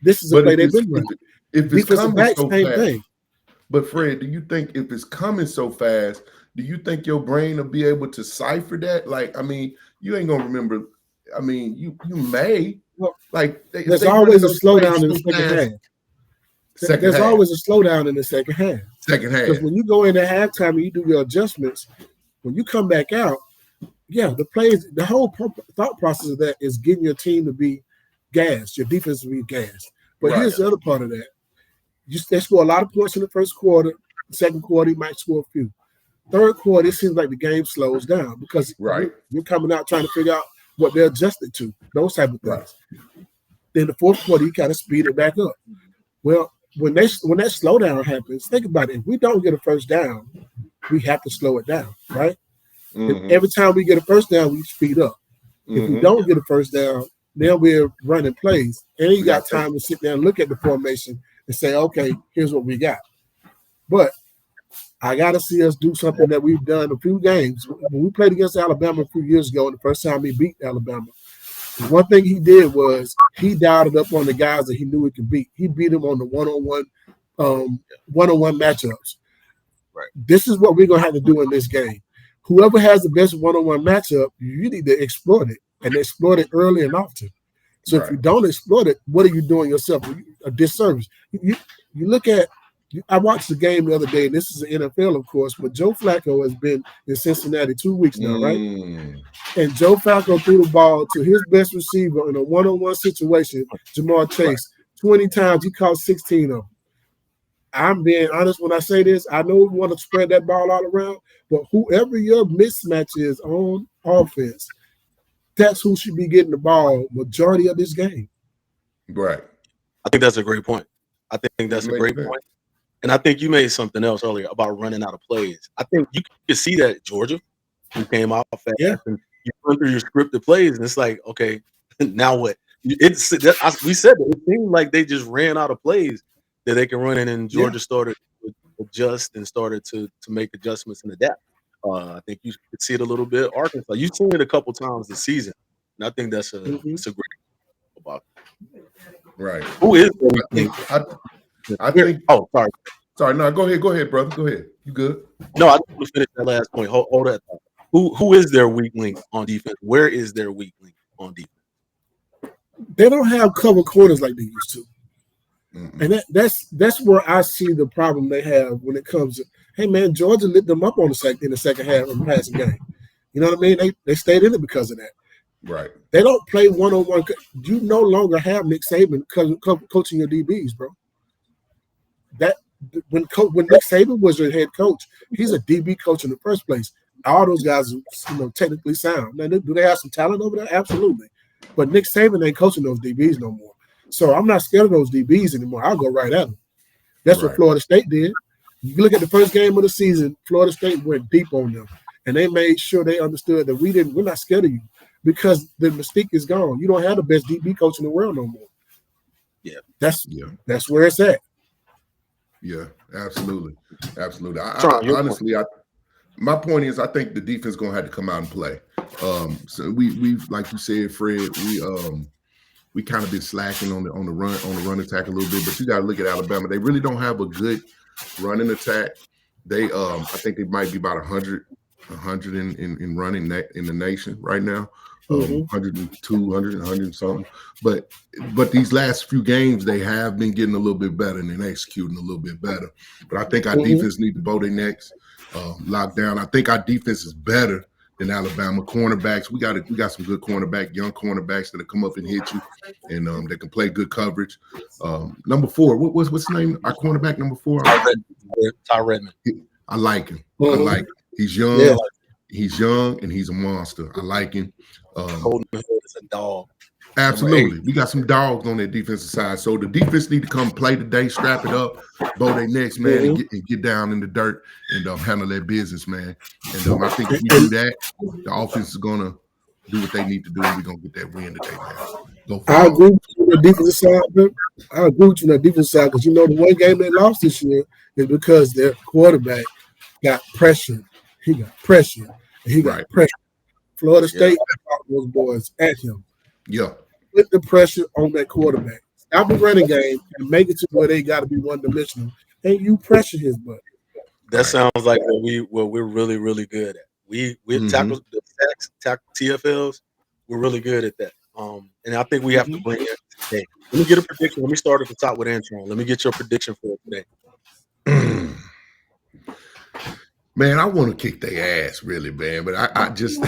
This is a play they've been running. If it's coming so fast, thing. But Fred, do you think if it's coming so fast, do you think your brain will be able to cipher that? Like, I mean, you ain't gonna remember. I mean, you may. Well, like there's always a slowdown in the second half. There's always a slowdown in the second half. Because when you go into halftime and you do your adjustments, when you come back out, the plays, the whole thought process of that is getting your team to be gassed, your defense to be gassed. But here's the other part of that. They score a lot of points in the first quarter. Second quarter, you might score a few. Third quarter, it seems like the game slows down because you're coming out trying to figure out what they're adjusted to, those type of things. Right. Then the fourth quarter, you kind of speed it back up. Well, when that slowdown happens, think about it. If we don't get a first down, we have to slow it down, right? Every time we get a first down, we speed up. If we don't get a first down, then we're running plays. And you got time to sit there and look at the formation and say, okay, here's what we got. But I got to see us do something that we've done a few games. When we played against Alabama a few years ago, and the first time we beat Alabama, one thing he did was he dialed it up on the guys that he knew he could beat. He beat them on the one-on-one matchups. Right. This is what we're going to have to do in this game. Whoever has the best one-on-one matchup, you need to exploit it, and exploit it early and often. So if you don't exploit it, what are you doing yourself? A disservice. You look at – I watched the game the other day, and this is the NFL, of course, but Joe Flacco has been in Cincinnati 2 weeks now, right? And Joe Flacco threw the ball to his best receiver in a one-on-one situation, Jamar Chase. 20 times, he caught 16 of them. I'm being honest when I say this. I know we want to spread that ball all around, but whoever your mismatch is on offense, that's who should be getting the ball majority of this game. Right. I think that's a great point. And I think you made something else earlier about running out of plays. I think you could see that at Georgia. You came out fast and you went through your scripted plays, and it's like, okay, now what? We said that it seemed like they just ran out of plays that they can run in, and Georgia started to adjust and started to make adjustments and adapt. I think you could see it a little bit. Arkansas, you've seen it a couple times this season, and I think that's a great about it. Right. Who is I think. Oh, sorry. No, go ahead, brother. Go ahead. You good? No, I just want to finish that last point. Hold that thought. Who is their weak link on defense? Where is their weak link on defense? They don't have cover corners like they used to. And that's where I see the problem they have when it comes to, hey man, Georgia lit them up on in the second half of the passing game. You know what I mean? They stayed in it because of that. Right. They don't play one-on-one. You no longer have Nick Saban coaching your DBs, bro. That when Nick Saban was your head coach, he's a DB coach in the first place. All those guys are technically sound. Now, do they have some talent over there? Absolutely. But Nick Saban ain't coaching those DBs no more. So I'm not scared of those DBs anymore. I'll go right at them. That's what Florida State did. You look at the first game of the season, Florida State went deep on them. And they made sure they understood that we're not scared of you because the mystique is gone. You don't have the best DB coach in the world no more. Yeah. That's where it's at. Yeah, absolutely. Honestly, my point is I think the defense is gonna have to come out and play. So we've like you said, Fred, we kind of been slacking on the run attack a little bit, but you gotta look at Alabama. They really don't have a good running attack. They I think they might be about 100 in running in the nation right now. 102, 100 something. But these last few games, they have been getting a little bit better and then executing a little bit better. But I think our defense need to bow their necks, lock down. I think our defense is better than Alabama. Cornerbacks, we got some good young cornerbacks that come up and hit you, and they can play good coverage. Number 4, what's his name? Our cornerback number 4, Ty Redmond. I like him. I like him. He's young. Yeah. He's young and he's a monster. I like him. Holding his head as a dog. Absolutely. We got some dogs on that defensive side. So the defense need to come play today, strap it up, bow their necks, man, and get down in the dirt and handle their business, man. And I think if we do that, the offense is going to do what they need to do, and we're going to get that win today, man. I agree with you on the defensive side, man. I agree with you on the defensive side because, the one game they lost this year is because their quarterback got pressured. He got pressured. And he got pressure. Florida State fought those boys at him. Yeah. Put the pressure on that quarterback. Stop the running game and make it to where they got to be one-dimensional. And you pressure his butt. That sounds like what we're really, really good at. We tackle the sacks, tackle TFLs. We're really good at that. And I think we have to bring it today. Let me get a prediction. Let me start at the top with Antron. Let me get your prediction for today. Man, I want to kick their ass, really, man. But I just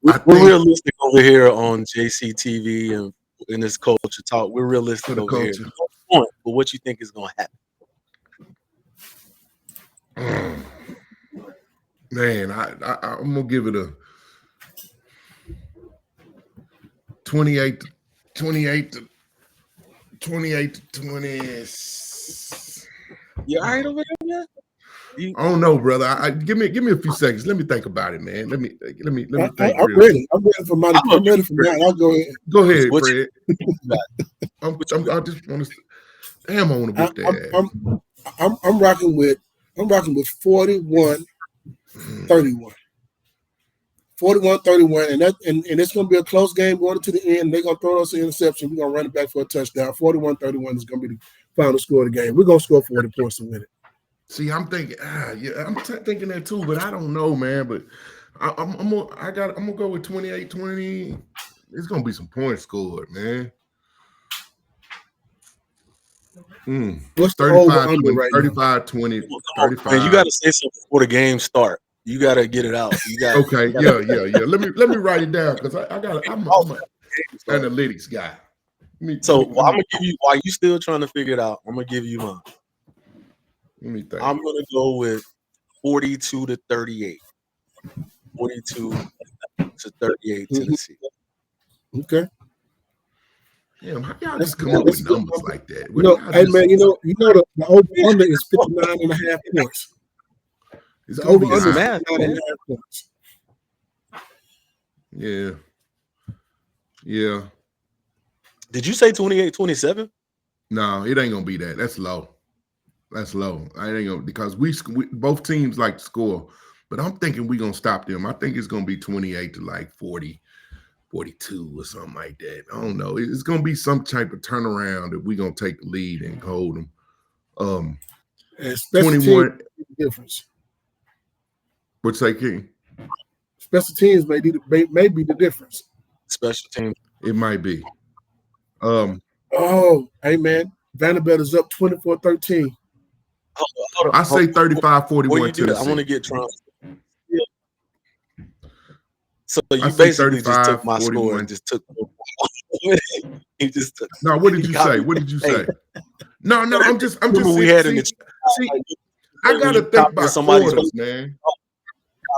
we're realistic over here on JCTV and in this culture talk. We're realistic over here. But what you think is going to happen? Man, I'm gonna give it a 28 to 20. You all right over there, man? I don't know, brother. Give me a few seconds. Let me think about it, man. Let me think. I'm ready. I'm ready for mine. I'm ready for mine. I'll go ahead. Go ahead, Fred. I just want to. Damn, I want to whip that. I'm rocking with 41-31. 41-31, and it's going to be a close game going to the end. They're going to throw us an interception. We're going to run it back for a touchdown. 41-31 is going to be the final score of the game. We're going to score 40 points to win it. See, I'm thinking, thinking that too, but I don't know, man. But I'm gonna go with 28-20. It's gonna be some points scored, man. What's 35-20, 35. Man, you got to say something before the game start. You got to get it out. You got okay. Yeah. Let me write it down because I'm an analytics guy. I'm gonna give you, while you still trying to figure it out, I'm gonna give you mine. Let me think. I'm gonna go with 42-38. 42-38 Tennessee. Okay. Yeah, how y'all just come up with numbers like that? Hey man, the over under is 59.5 points. It's the gonna over be under high. 59.5 points. Yeah. Did you say 28-27? No, it ain't gonna be that. That's low. That's low. I ain't gonna, because we both teams like to score, but I'm thinking we're gonna stop them. I think it's gonna be 28 to like 40, 42 or something like that. I don't know. It's gonna be some type of turnaround that we're gonna take the lead and hold them. 21 difference. What's that, King? Special teams may be the difference. Special teams. It might be. Hey man, Vanderbilt is up 24-13. I say 35-41 Tennessee. I want to get Tron. Yeah. So you basically just took my score and just took. You just took. No, what did you say? What did you say? No, I'm just. We had in the. See, I gotta think about quarters, man.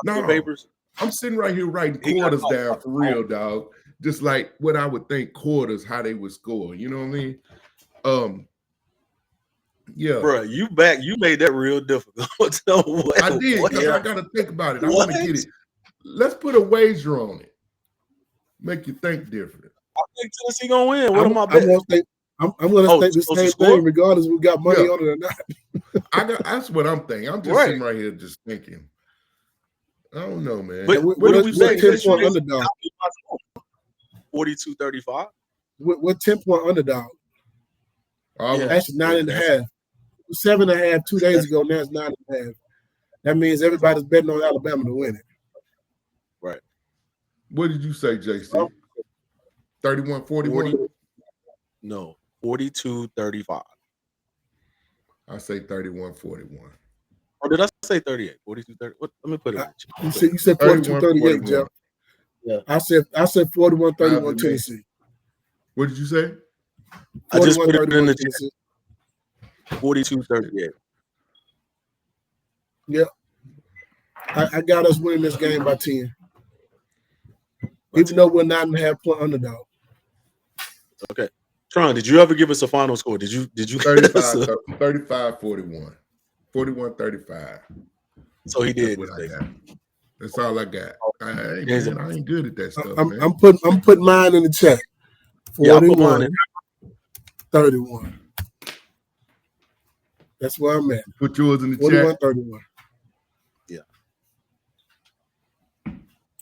No, papers. I'm sitting right here writing quarters down for real, dog. Just like what I would think quarters, how they would score. You know what I mean? Yeah, bro, you made that real difficult. I did because I got to think about it. I want to get it. Let's put a wager on it. Make you think different. I think Tennessee gonna win. What am I betting? I'm gonna think the same thing, regardless if we got money on it or not. That's what I'm thinking. I'm just sitting right here just thinking. I don't know, man. But what do we say? 10-point underdog. 42-35. What 10-point underdog? That's 9.5. 7.5 2 days ago. Now it's 9.5. That means everybody's betting on Alabama to win it. Right. What did you say, JC? 31-41? No, 42-35. I say 31-41. Or did I say 38? 42-30. Let me put it. You said 42-38, Jeff. Yeah. I said 41-31 Tennessee. What did you say? I just put it in the Tennessee. 42-38. Yeah. I got us winning this game by 10. Even though we're 9.5-point underdog. Okay. Tron, did you ever give us a final score? Did you 35-41. 41-35. So he did. That's all I got. I ain't good at that stuff, man. I'm putting mine in the chat. 41-31. That's where I'm at. Put yours in the 41-31. Yeah.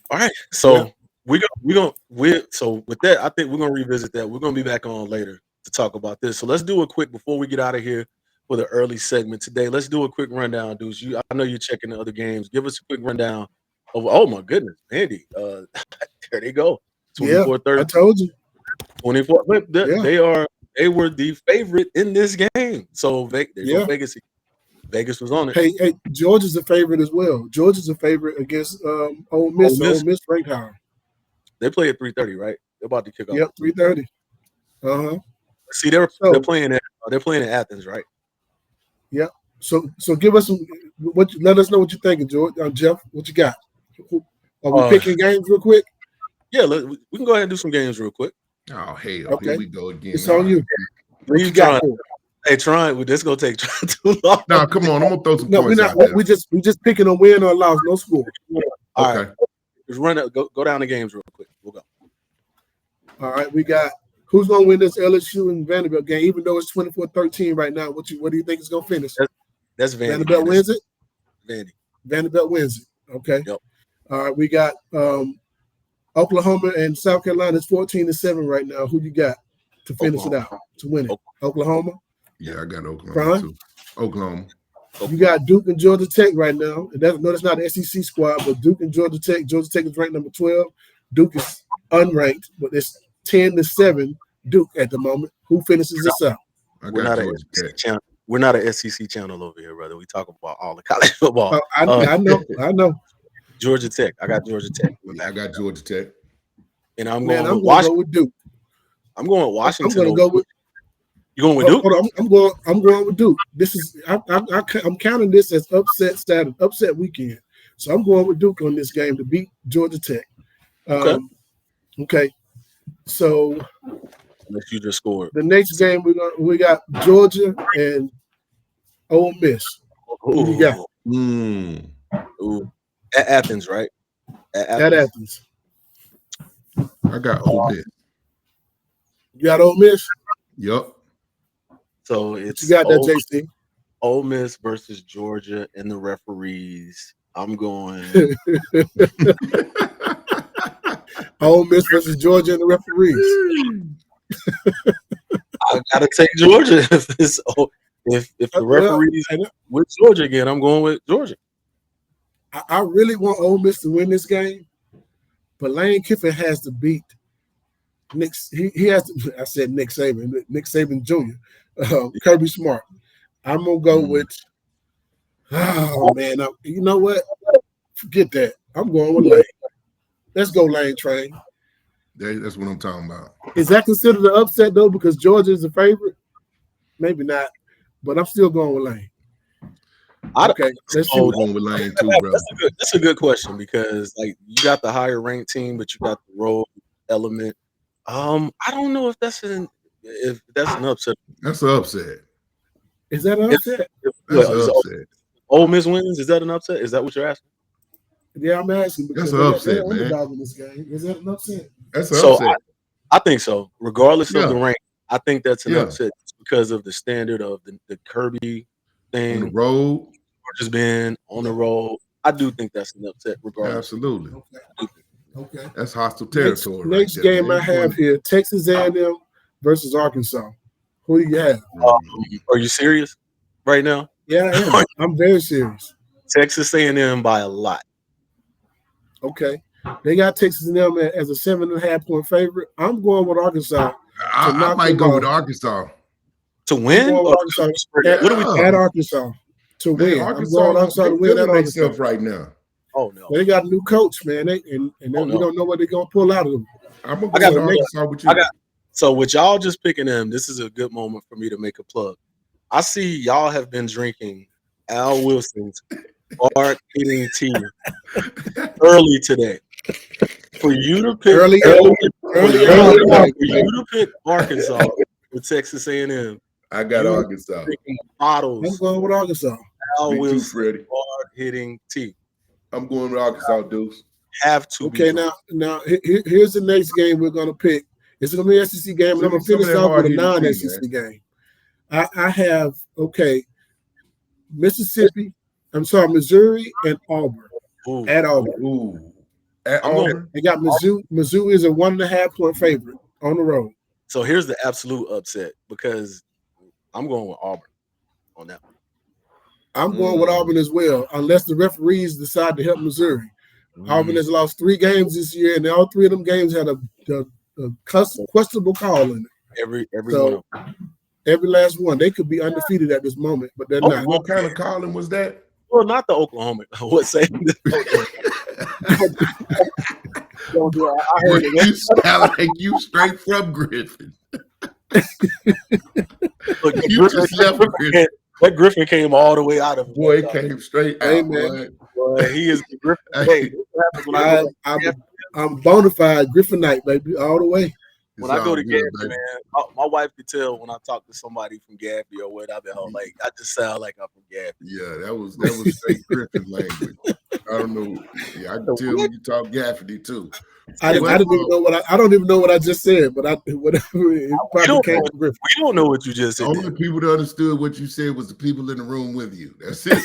All right. So so with that, I think we're gonna revisit that. We're gonna be back on later to talk about this. So let's do a quick before we get out of here for the early segment today. Let's do a quick rundown, Deuce. I know you're checking the other games. Give us a quick rundown of. Oh my goodness, Andy. There they go. 24-30. I told you. 24. They were the favorite in this game. So Vegas. Vegas was on it. Hey, Georgia's a favorite as well. Georgia's a favorite against Ole Miss. Ole Miss ranked higher. They play at 3:30, right? They're about to kick off. Yep, 3:30. See, they're playing at Athens, right? Yep. So give us let us know what you're thinking, George. Jeff, what you got? Are we picking games real quick? Yeah, we can go ahead and do some games real quick. Oh hell, okay. Here we go again. It's on you. What you got? Hey, Tron, well, this gonna take Tron too long. Nah, come on. I'm gonna throw some No, we're points not. out there. We just picking a win or a loss, no score. All Okay. right, just run it. Go down the games real quick. We'll go. All right, we got who's gonna win this LSU and Vanderbilt game, even though it's 24-13 right now. What do you think is gonna finish? That's Vandy. Vanderbilt wins it. Vandy. Vanderbilt wins it. Okay. Yep. All right, we got Oklahoma and South Carolina. It's 14-7 right now. Who you got to finish it out to win it? Oklahoma. Yeah, I got Oklahoma Brian? too. Oklahoma. You got Duke and Georgia Tech right now. And that's not an SEC squad, but Duke and Georgia Tech. Georgia Tech is ranked number 12. Duke is unranked, but it's 10-7 Duke at the moment. Who finishes this out? We're not an SEC channel. We're not an SEC channel over here, brother. We talk about all the college football. I know. Georgia Tech. I got Georgia Tech. Yeah, I got Georgia Tech. And I'm Man, going I'm with going to Washington. go with Duke. I'm going with Washington. I'm going to go with. You going with Duke? Hold on, I'm going with Duke. This is I'm counting this as upset weekend. So I'm going with Duke on this game to beat Georgia Tech. Okay. So Unless you just scored. the next game we got Georgia and Ole Miss. Who you got? Ooh. At Athens, right? At Athens. I got Ole Miss. You got Ole Miss? Yup. So it's you got that, JC. Ole Miss versus Georgia and the referees. I'm going Ole Miss versus Georgia and the referees. I gotta take Georgia if the referees with Georgia again. I'm going with Georgia. I really want Ole Miss to win this game, but Lane Kiffin has to beat Nick. He has to. I said Nick Saban Jr. Kirby Smart. I'm gonna go with. Oh man, you know what? Forget that. I'm going with Lane. Let's go, Lane Train. That's what I'm talking about. Is that considered an upset though? Because Georgia is a favorite. Maybe not, but I'm still going with Lane. Okay, let's see. Going with Lane too, bro. That's a good question because like you got the higher ranked team, but you got the road element. I don't know if that's an upset. That's an upset. Is that an upset? That's an upset. Ole Miss wins. Is that an upset? Is that what you're asking? Yeah, I'm asking because that's an upset, man. In this game. Is that an upset? That's an upset. I think so. Regardless of the rank, I think that's an upset because of the standard of the Kirby thing. On the road. Just been on the road. I do think that's an upset regardless. Absolutely. Okay. That's hostile territory. Next game I have here, Texas A&M versus Arkansas. Who do you have? Are you serious right now? Yeah, I am. I'm very serious. Texas A&M by a lot. Okay. They got Texas A&M as a 7.5 point favorite. I'm going with Arkansas. I might go with Arkansas. To win? What do we at Arkansas? To win. I'm going Arkansas to win at Arkansas right now. Oh no. They got a new coach, man. We don't know what they're gonna pull out of them. I'm gonna go with Arkansas with you. So with y'all just picking them, this is a good moment for me to make a plug. I see y'all have been drinking Al Wilson's hard hitting tea early today. For you to pick Arkansas with Texas A&M. I got Arkansas. I'm going with Arkansas. Al Wilson hard hitting tea. I'm going with Arkansas, Deuce. Have to. Okay, now here's the next game we're gonna pick. It's gonna be an SEC game, and I'm gonna finish off with a non-SEC game. I have Missouri and Auburn. Ooh. At Auburn. Ooh. At Auburn. They got Mizzou. Mizzou is a 1.5 point favorite on the road. So here's the absolute upset because I'm going with Auburn on that one. I'm going with Auburn as well, unless the referees decide to help Missouri. Auburn has lost 3 games this year, and all 3 of them games had a questionable call in it. Every one. Every last one. They could be undefeated at this moment, but they're not. What kind of calling was that? Well, not the Oklahoma. What saying? I heard it. You sound like you straight from Griffin. Look, you just left Griffin. That Griffin came all the way out of. Boy, it came straight out. Man. Boy, he is the Griffin. Hey, I'm bona fide Griffinite, baby, all the way. when I go to good, Gaffney, baby. man, my wife could tell when I talk to somebody from Gaffney or whatever. Like I just sound like I'm from Gaffney. Yeah, that was straight Christian language. I don't know. Yeah, I can tell when you talk Gaffney too. I Well, didn't even know what I don't even know what I just said, but whatever it probably came from Griffin. We don't know what you just the said. only people that understood what you said was the people in the room with you. That's it.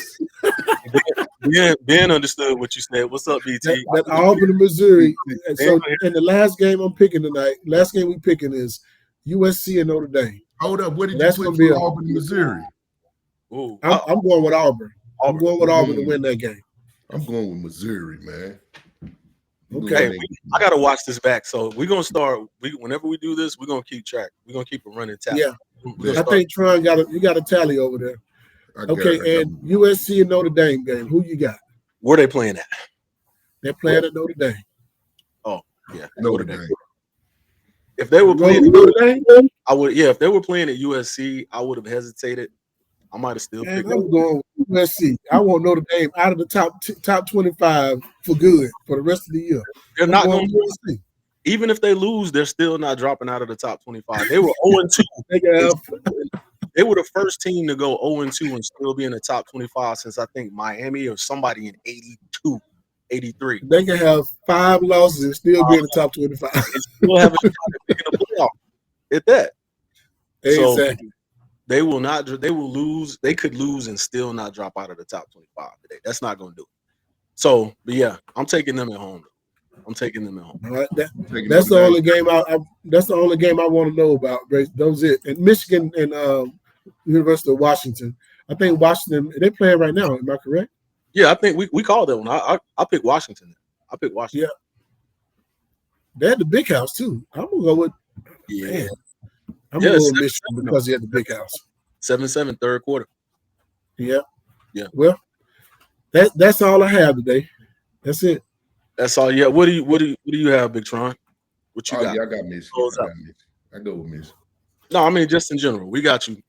Ben understood what you said. What's up, BT? That Albany, Missouri. And so in the last game I'm picking tonight, last game we picking is USC and Notre Dame. Hold up, what did That's you gonna put be for Albany, Missouri? Ooh, I'm going with Auburn. I'm going with Auburn to win that game. I'm going with Missouri, man. Okay. Hey, I gotta watch this back. So we're gonna start. Whenever we do this, we're gonna keep track. We're gonna keep a running tally. Yeah, I think Tron you got a tally over there. Okay, and USC and Notre Dame game. Who you got? Where they playing at? They're playing at Notre Dame. Oh yeah, Notre Dame. If they were playing Notre Dame, I would. Yeah, if they were playing at USC, I would have hesitated. I might have still picked. I'm going with USC. I want Notre Dame out of the top 25 for good for the rest of the year. They're not going to USC. Even if they lose, they're still not dropping out of the top 25. They were 0-2. They were the first team to go 0-2 and still be in the top 25 since I think Miami or somebody in 82, 83. They can have 5 losses and still be in the top 25. And still have a shot at picking a playoff at that. Exactly. So they will not. They will lose. They could lose and still not drop out of the top 25 today. That's not going to do it. So, but yeah, I'm taking them at home. I'm taking them at home. All right, that's the only game that's the only game I want to know about. Those it. And Michigan and University of Washington. I think Washington. They're playing right now. Am I correct? Yeah, I think we called that one. I picked Washington. I picked Washington. Yeah. They had the big house too. I'm gonna go with. Yeah. Man, I'm gonna go with Michigan because he had the big house. 7-7 third quarter. Yeah. Yeah. Well, that's all I have today. That's it. That's all. Yeah. What do you have, Big Tron? What you got? Yeah, I got Michigan. I go with Michigan. No, I mean just in general. We got you.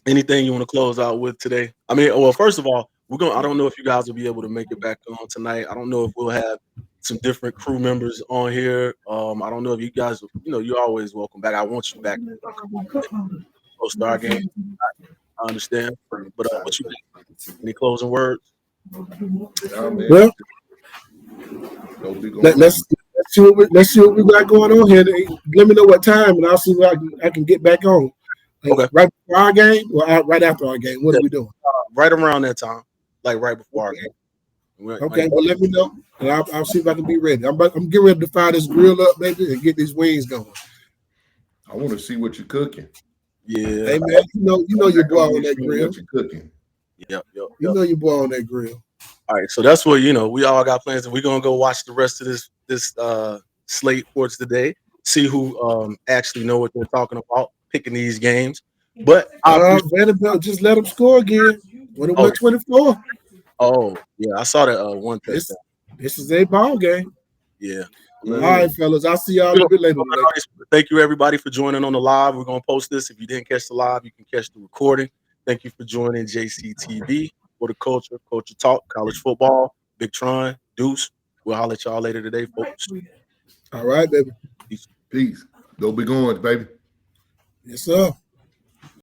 Anything you want to close out with today? I mean, well, first of all, I don't know if you guys will be able to make it back on tonight. I don't know if we'll have some different crew members on here. I don't know if you guys, you're always welcome back. I want you back. Post-star game. I understand. But what you think? Any closing words? Well, let's see what we got going on here. Let me know what time, and I'll see what I can get back on. Okay. Right before our game or right after our game? What are we doing? Right around that time, like right before our game. Okay, well, let me know, and I'll see if I can be ready. I'm getting ready to fire this grill up, baby, and get these wings going. I want to see what you're cooking. Yeah. Hey, man, you know your boy on that grill. What you're cooking. Yep. You know your boy on that grill. All right, so that's what we all got plans, and we're gonna go watch the rest of this slate for today. See who actually know what they're talking about picking these games. But Vanderbilt just let them score again. 21-24. Oh yeah, I saw that one touchdown. This is a ball game. Yeah. All right, fellas. I'll see y'all a bit later. Thank you, everybody, for joining on the live. We're gonna post this. If you didn't catch the live, you can catch the recording. Thank you for joining JCTV for the culture talk, college football. Big Tron, Deuce. We'll holler at y'all later today, folks. All right, baby. Peace. Go Big Orange, baby. Yes, sir.